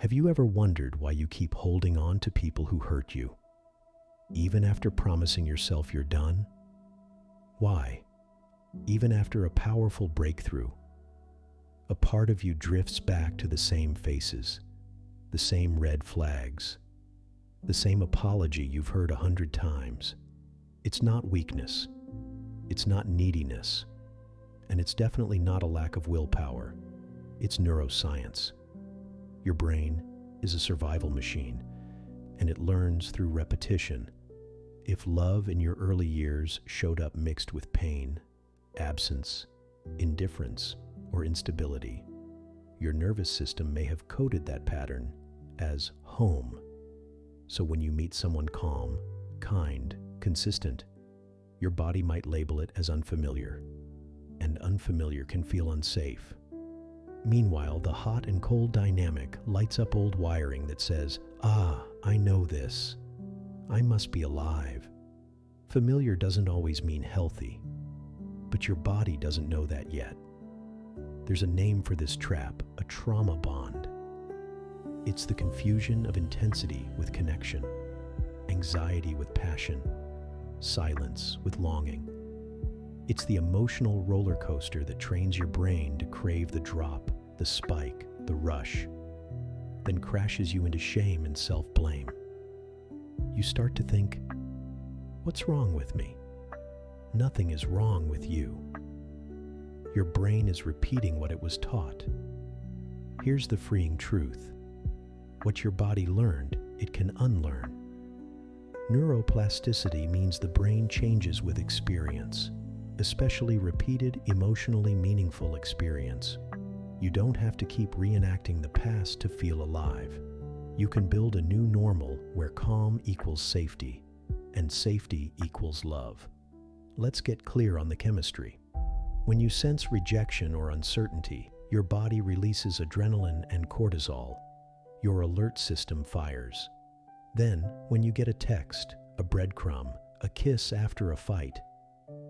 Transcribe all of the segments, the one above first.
Have you ever wondered why you keep holding on to people who hurt you, even after promising yourself you're done? Why, even after a powerful breakthrough, a part of you drifts back to the same faces, the same red flags, the same apology you've heard 100 times? It's not weakness, it's not neediness, and it's definitely not a lack of willpower. It's neuroscience. Your brain is a survival machine, and it learns through repetition. If love in your early years showed up mixed with pain, absence, indifference, or instability, your nervous system may have coded that pattern as home. So when you meet someone calm, kind, consistent, your body might label it as unfamiliar, and unfamiliar can feel unsafe. Meanwhile, the hot and cold dynamic lights up old wiring that says, I know this. I must be alive. Familiar doesn't always mean healthy, but your body doesn't know that yet. There's a name for this trap, a trauma bond. It's the confusion of intensity with connection, anxiety with passion, silence with longing. It's the emotional roller coaster that trains your brain to crave the drop, the spike, the rush, then crashes you into shame and self-blame. You start to think, what's wrong with me? Nothing is wrong with you. Your brain is repeating what it was taught. Here's the freeing truth. What your body learned, it can unlearn. Neuroplasticity means the brain changes with experience, especially repeated, emotionally meaningful experience. You don't have to keep reenacting the past to feel alive. You can build a new normal where calm equals safety, and safety equals love. Let's get clear on the chemistry. When you sense rejection or uncertainty, your body releases adrenaline and cortisol. Your alert system fires. Then, when you get a text, a breadcrumb, a kiss after a fight,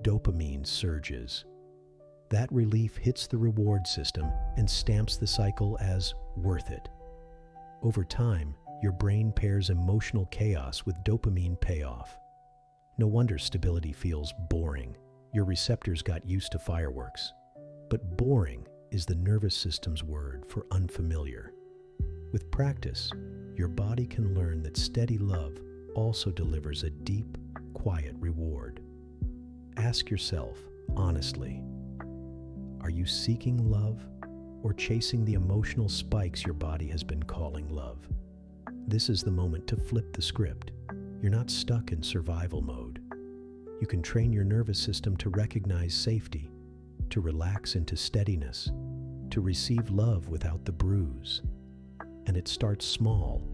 dopamine surges. That relief hits the reward system and stamps the cycle as worth it. Over time, your brain pairs emotional chaos with dopamine payoff. No wonder stability feels boring. Your receptors got used to fireworks. But boring is the nervous system's word for unfamiliar. With practice, your body can learn that steady love also delivers a deep, quiet reward. Ask yourself, honestly, are you seeking love or chasing the emotional spikes your body has been calling love? This is the moment to flip the script. You're not stuck in survival mode. You can train your nervous system to recognize safety, to relax into steadiness, to receive love without the bruise. And it starts small,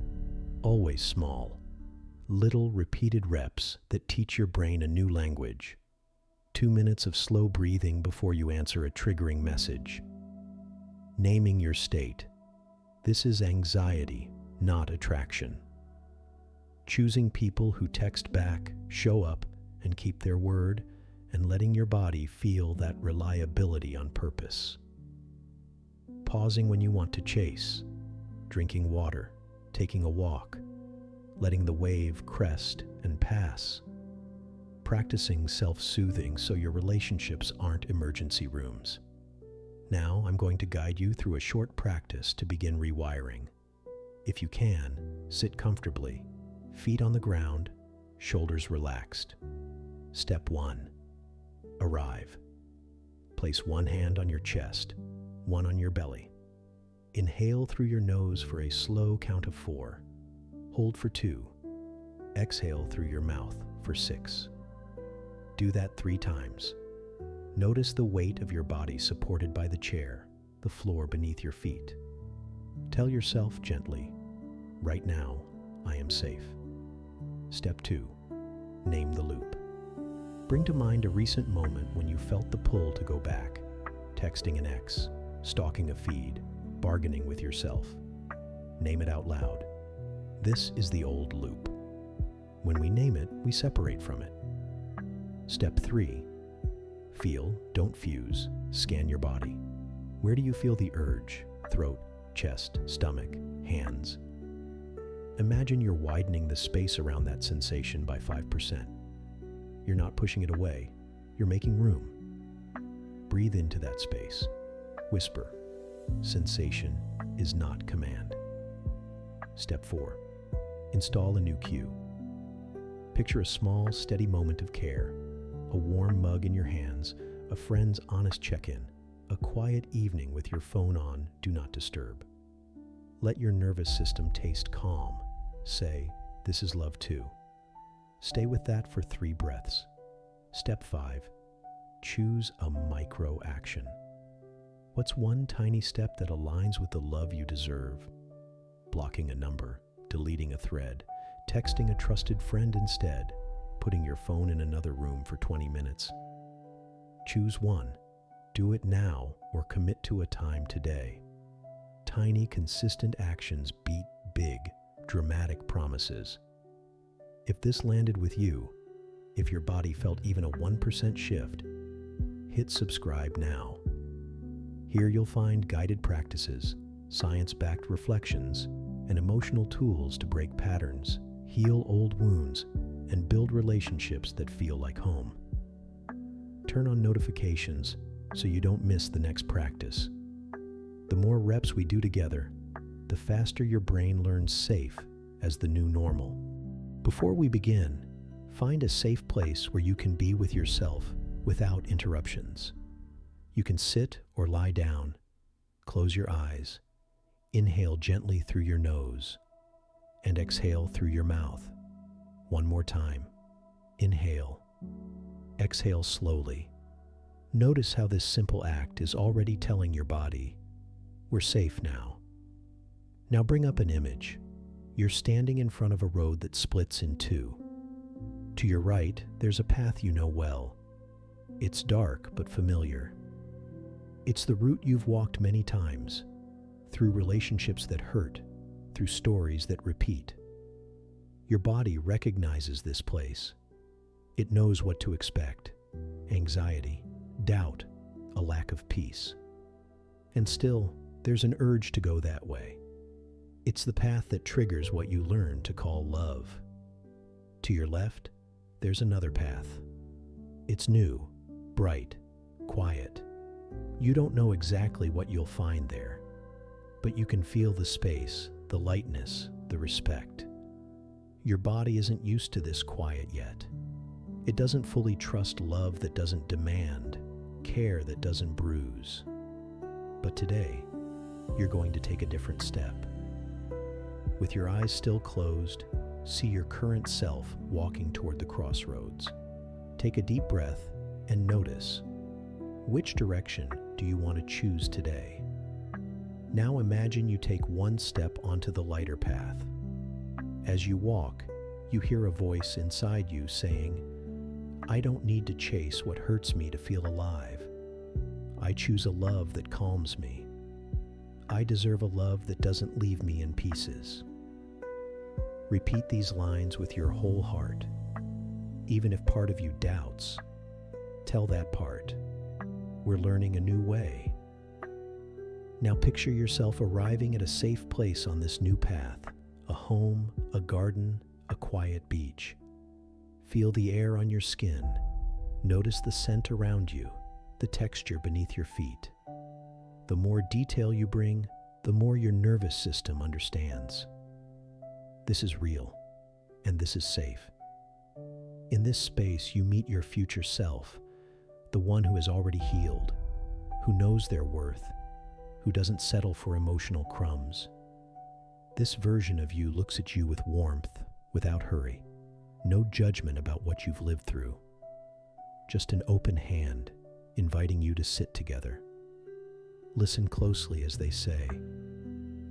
always small. Little repeated reps that teach your brain a new language. 2 minutes of slow breathing before you answer a triggering message. Naming your state. This is anxiety, not attraction. Choosing people who text back, show up, and keep their word, and letting your body feel that reliability on purpose. Pausing when you want to chase. Drinking water, taking a walk, letting the wave crest and pass. Practicing self-soothing so your relationships aren't emergency rooms. Now I'm going to guide you through a short practice to begin rewiring. If you can, sit comfortably, feet on the ground, shoulders relaxed. Step 1. Arrive. Place one hand on your chest, one on your belly. Inhale through your nose for a slow count of 4. Hold for 2. Exhale through your mouth for 6. Do that 3 times. Notice the weight of your body supported by the chair, the floor beneath your feet. Tell yourself gently, right now, I am safe. Step 2. Name the loop. Bring to mind a recent moment when you felt the pull to go back, texting an ex, stalking a feed, bargaining with yourself. Name it out loud. This is the old loop. When we name it, we separate from it. Step 3. Feel, don't fuse. Scan your body. Where do you feel the urge? Throat, chest, stomach, hands. Imagine you're widening the space around that sensation by 5%. You're not pushing it away, you're making room. Breathe into that space. Whisper, sensation is not command. Step 4. Install a new cue. Picture a small, steady moment of care, a warm mug in your hands, a friend's honest check-in, a quiet evening with your phone on, do not disturb. Let your nervous system taste calm. Say, this is love too. Stay with that for 3 breaths. Step 5. Choose a micro action. What's one tiny step that aligns with the love you deserve? Blocking a number, deleting a thread, texting a trusted friend instead, putting your phone in another room for 20 minutes. Choose one. Do it now or commit to a time today. Tiny, consistent actions beat big, dramatic promises. If this landed with you, if your body felt even a 1% shift, hit subscribe now. Here you'll find guided practices, science-backed reflections, and emotional tools to break patterns, heal old wounds, and build relationships that feel like home. Turn on notifications so you don't miss the next practice. The more reps we do together, the faster your brain learns safe as the new normal. Before we begin, find a safe place where you can be with yourself without interruptions. You can sit or lie down, close your eyes, inhale gently through your nose, and exhale through your mouth. One more time. Inhale. Exhale slowly. Notice how this simple act is already telling your body, we're safe now. Now bring up an image. You're standing in front of a road that splits in two. To your right, there's a path you know well. It's dark but familiar. It's the route you've walked many times, through relationships that hurt, through stories that repeat. Your body recognizes this place. It knows what to expect: anxiety, doubt, a lack of peace. And still, there's an urge to go that way. It's the path that triggers what you learn to call love. To your left, there's another path. It's new, bright, quiet. You don't know exactly what you'll find there, but you can feel the space, the lightness, the respect. Your body isn't used to this quiet yet. It doesn't fully trust love that doesn't demand, care that doesn't bruise. But today, you're going to take a different step. With your eyes still closed, see your current self walking toward the crossroads. Take a deep breath and notice, which direction do you want to choose today? Now imagine you take one step onto the lighter path. As you walk, you hear a voice inside you saying, I don't need to chase what hurts me to feel alive. I choose a love that calms me. I deserve a love that doesn't leave me in pieces. Repeat these lines with your whole heart. Even if part of you doubts, tell that part, we're learning a new way. Now picture yourself arriving at a safe place on this new path, a home, a garden, a quiet beach. Feel the air on your skin. Notice the scent around you, the texture beneath your feet. The more detail you bring, the more your nervous system understands. This is real, and this is safe. In this space, you meet your future self, the one who has already healed, who knows their worth, who doesn't settle for emotional crumbs. This version of you looks at you with warmth, without hurry, no judgment about what you've lived through. Just an open hand, inviting you to sit together. Listen closely as they say,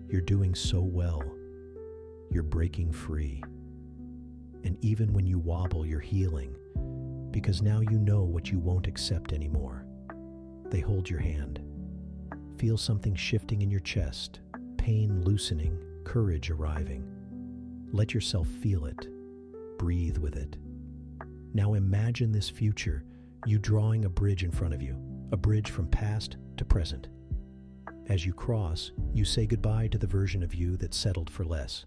you're doing so well. You're breaking free. And even when you wobble, you're healing, because now you know what you won't accept anymore. They hold your hand. Feel something shifting in your chest, pain loosening, courage arriving. Let yourself feel it. Breathe with it. Now imagine this future, you drawing a bridge in front of you, a bridge from past to present. As you cross, you say goodbye to the version of you that settled for less.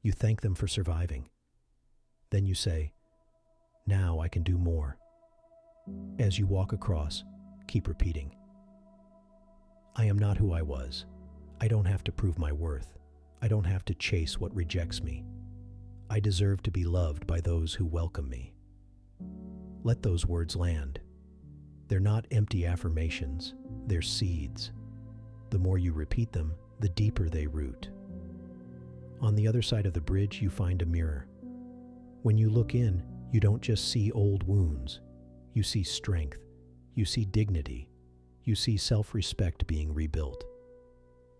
You thank them for surviving. Then you say, "Now I can do more." As you walk across, keep repeating, "I am not who I was. I don't have to prove my worth. I don't have to chase what rejects me. I deserve to be loved by those who welcome me." Let those words land. They're not empty affirmations, they're seeds. The more you repeat them, the deeper they root. On the other side of the bridge, you find a mirror. When you look in, you don't just see old wounds. You see strength. You see dignity. You see self-respect being rebuilt.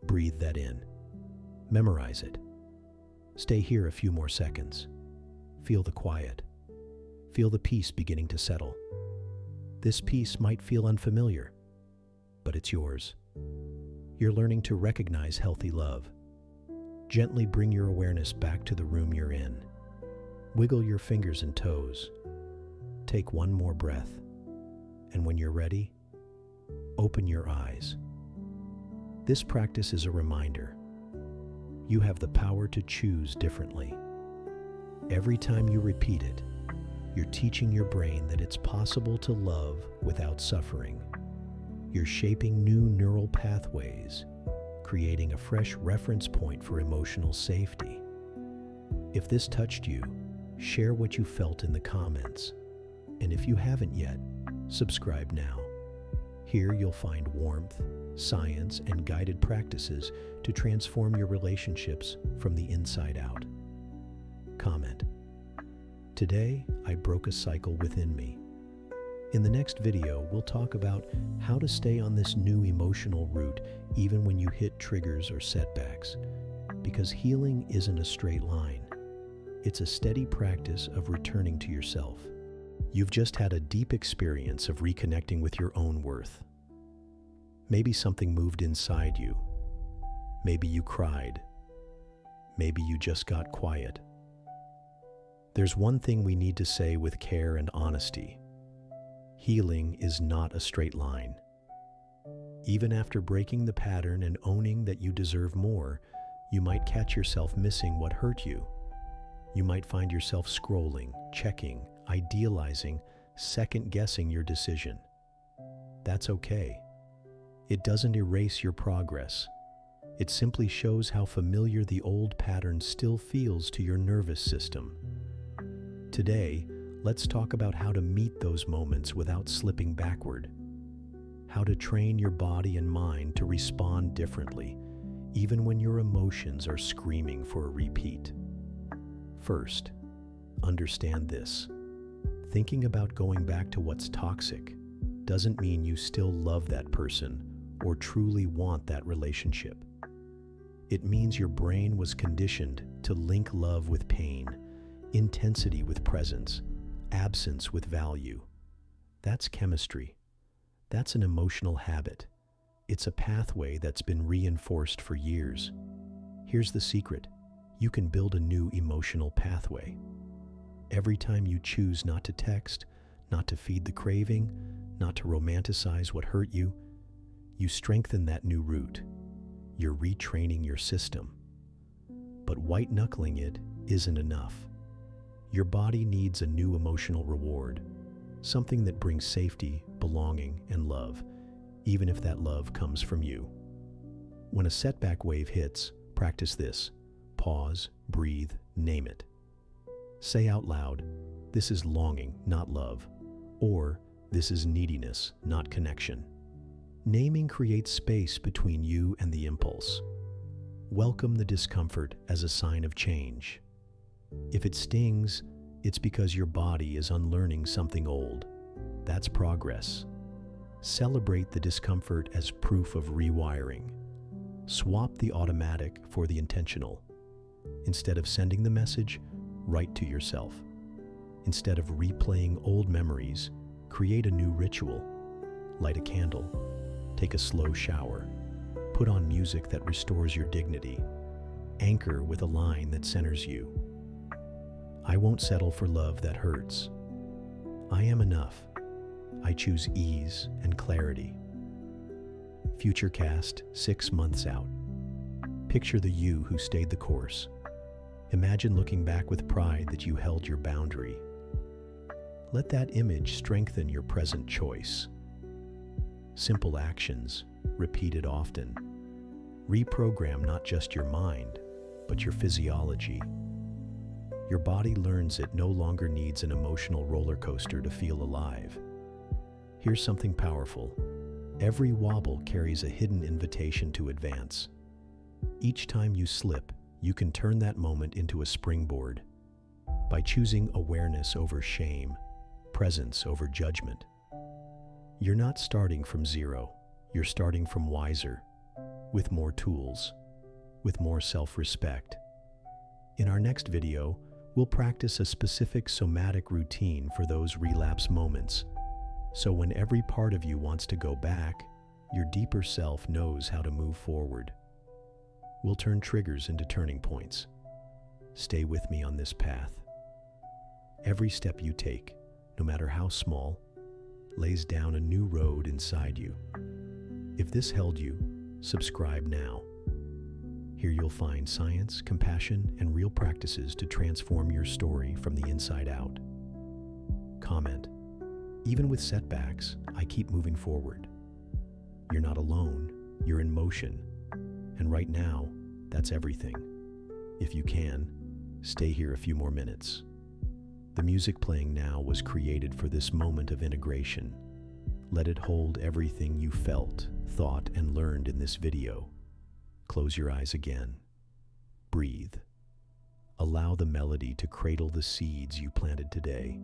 Breathe that in. Memorize it. Stay here a few more seconds. Feel the quiet. Feel the peace beginning to settle. This peace might feel unfamiliar, but it's yours. You're learning to recognize healthy love. Gently bring your awareness back to the room you're in. Wiggle your fingers and toes. Take one more breath. And when you're ready, open your eyes. This practice is a reminder. You have the power to choose differently. Every time you repeat it, you're teaching your brain that it's possible to love without suffering. You're shaping new neural pathways, creating a fresh reference point for emotional safety. If this touched you, share what you felt in the comments. And if you haven't yet, subscribe now. Here you'll find warmth, science, and guided practices to transform your relationships from the inside out. Comment: "Today, I broke a cycle within me." In the next video, we'll talk about how to stay on this new emotional route even when you hit triggers or setbacks. Because healing isn't a straight line. It's a steady practice of returning to yourself. You've just had a deep experience of reconnecting with your own worth. Maybe something moved inside you. Maybe you cried. Maybe you just got quiet. There's one thing we need to say with care and honesty. Healing is not a straight line. Even after breaking the pattern and owning that you deserve more, you might catch yourself missing what hurt you. You might find yourself scrolling, checking, idealizing, second-guessing your decision. That's okay. It doesn't erase your progress. It simply shows how familiar the old pattern still feels to your nervous system. Today, let's talk about how to meet those moments without slipping backward. How to train your body and mind to respond differently, even when your emotions are screaming for a repeat. First, understand this. Thinking about going back to what's toxic doesn't mean you still love that person or truly want that relationship. It means your brain was conditioned to link love with pain, intensity with presence, absence with value. That's chemistry. That's an emotional habit. It's a pathway that's been reinforced for years. Here's the secret. You can build a new emotional pathway. Every time you choose not to text, not to feed the craving, not to romanticize what hurt you, you strengthen that new route. You're retraining your system. But white-knuckling it isn't enough. Your body needs a new emotional reward, something that brings safety, belonging, and love, even if that love comes from you. When a setback wave hits, practice this. Pause, breathe, name it. Say out loud, "This is longing, not love," or "This is neediness, not connection." Naming creates space between you and the impulse. Welcome the discomfort as a sign of change. If it stings, it's because your body is unlearning something old. That's progress. Celebrate the discomfort as proof of rewiring. Swap the automatic for the intentional. Instead of sending the message, write to yourself. Instead of replaying old memories, create a new ritual. Light a candle. Take a slow shower. Put on music that restores your dignity. Anchor with a line that centers you. I won't settle for love that hurts. I am enough. I choose ease and clarity. Futurecast 6 months out. Picture the you who stayed the course. Imagine looking back with pride that you held your boundary. Let that image strengthen your present choice. Simple actions, repeated often. Reprogram not just your mind, but your physiology. Your body learns it no longer needs an emotional roller coaster to feel alive. Here's something powerful. Every wobble carries a hidden invitation to advance. Each time you slip, you can turn that moment into a springboard. By choosing awareness over shame, presence over judgment. You're not starting from zero, you're starting from wiser, with more tools, with more self-respect. In our next video, we'll practice a specific somatic routine for those relapse moments. So when every part of you wants to go back, your deeper self knows how to move forward. We'll turn triggers into turning points. Stay with me on this path. Every step you take, no matter how small, lays down a new road inside you. If this held you, subscribe now. Here you'll find science, compassion, and real practices to transform your story from the inside out. Comment. Even with setbacks, I keep moving forward. You're not alone, you're in motion. And right now, that's everything. If you can, stay here a few more minutes. The music playing now was created for this moment of integration. Let it hold everything you felt, thought, and learned in this video. Close your eyes again. Breathe. Allow the melody to cradle the seeds you planted today.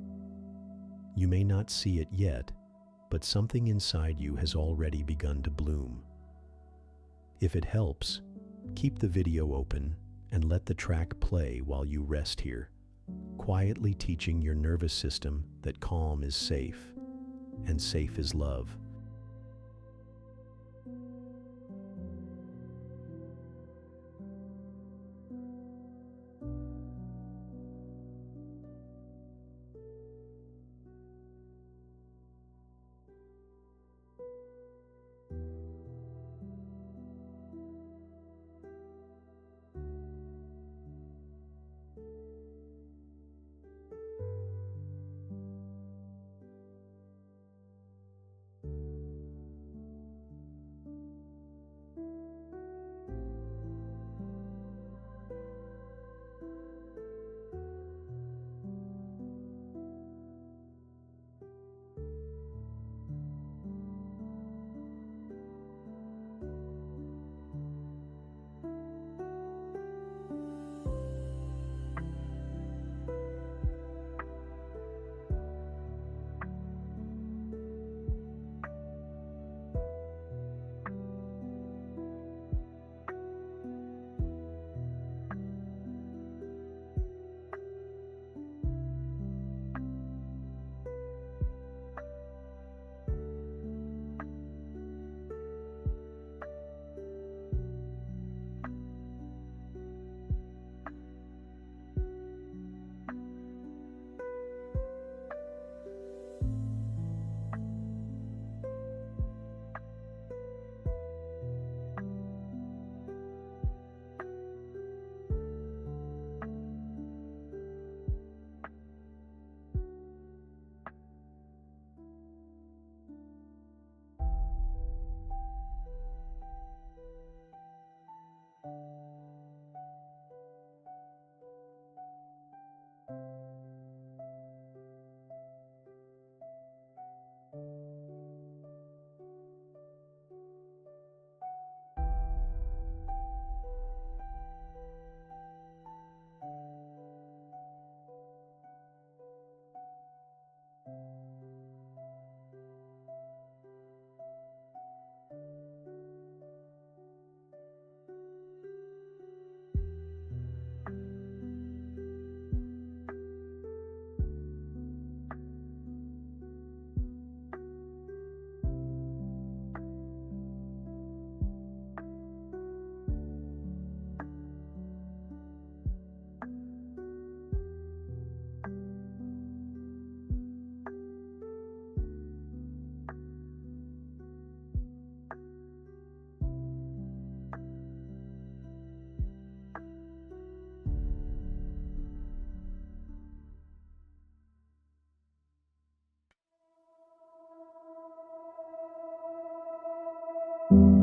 You may not see it yet, but something inside you has already begun to bloom. If it helps, keep the video open and let the track play while you rest here, quietly teaching your nervous system that calm is safe, and safe is love. you.